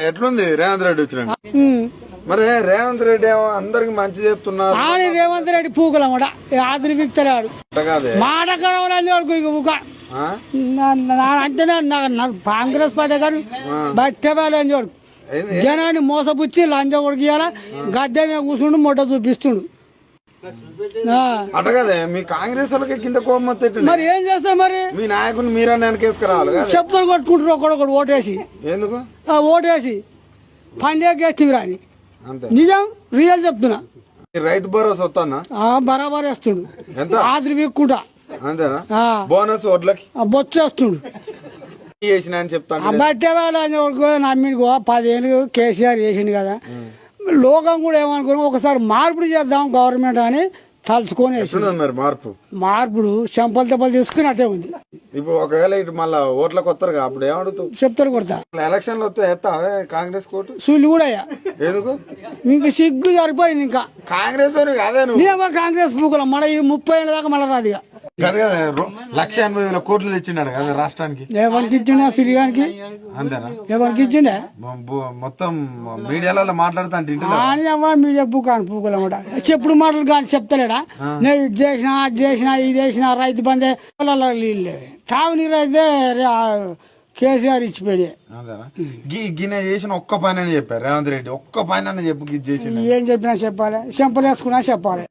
ఎట్లుంది రేవంత్ రెడ్డి వచ్చిన మరి రేవంత్ రెడ్డి ఏమో అందరికి మంచి చేస్తున్నారు. రేవంత్ రెడ్డి పూకలమాట ఆదిని విక్తలేడు మాటకరం అంతేనే కాంగ్రెస్ పార్టీ కానీ బట్టే వాళ్ళని చూడు జనాన్ని మోసపుచ్చి లంచం కొడుకుయాల గద్దె మీద కూర్చుండు మొట్ట చూపిస్తుండు. అటగదే మీ కాంగ్రెస్ వాళ్ళకి కింద కోపం మరి ఏం చేస్తా మరి మీ నాయకుని మీరే వెనకేసుకురావాలి. చెప్పులు కొట్టుకుంటారు ఒకడొకడు ఓటేసి ఎందుకు ఓటేసి పండేకేస్తుంది రాని నిజం రియల్ చెప్తున్నా. రైతు భరోసా వస్తానా బరాబర్ వేస్తుండు ఆదిరి వీక్కుంటా అంతేనా బోనస్ వడ్లకి బొచ్చేస్తుండు చేసిన అని చెప్తాను. బట్టే వాళ్ళు నమ్మిండుకో 10 ఏళ్ళు కేసీఆర్ చేసిండు కదా లోకం కూడా ఏమనుకున్నాం ఒకసారి మార్పుడు చేద్దాం గవర్నమెంట్ అని తలుచుకొని మరి మార్పుడు చెంపలు దెబ్బలు తీసుకుని అట్టే ఉంది. ఇప్పుడు ఒకవేళ ఇటు మళ్ళా ఓట్లకు వస్తారు అప్పుడు ఏమడుతూ చెప్తారు కొడతా ఎలక్షన్లు వస్తే ఎత్తావే కాంగ్రెస్ కోర్టు సూళ్ళు కూడా అయ్యా ఎందుకు ఇంకా సిగ్గు సరిపోయింది. ఇంకా కాంగ్రెస్ కాదే నువ్వు కాంగ్రెస్ పూకులం మళ్ళీ 30 ఏళ్ళ దాకా మళ్ళీ రాదు. ఇక 1,80,000 కోట్లు తెచ్చినాడు కదా రాష్ట్రానికి. ఎవరికి ఇచ్చిండే సిరిగానికి అంతేనా ఎవరికి ఇచ్చిండే మొత్తం మీడియాలలో మాట్లాడుతా మీడియా పూకలమాట చెప్పుడు మాటలు కానీ చెప్తలేడా నేను ఇది చేసినా అది చేసినా ఇది చేసినా రైతు బందే తాగునీరు అయితే కేసీఆర్ ఇచ్చిపోయాడు. గిన్నె చేసిన ఒక్క పని అని చెప్పారు రేవంత్ రెడ్డి. ఒక్క పని అని చెప్పు చేసి ఏం చెప్పినా చెప్పాలి చెంపలేసుకున్నా చెప్పాలి.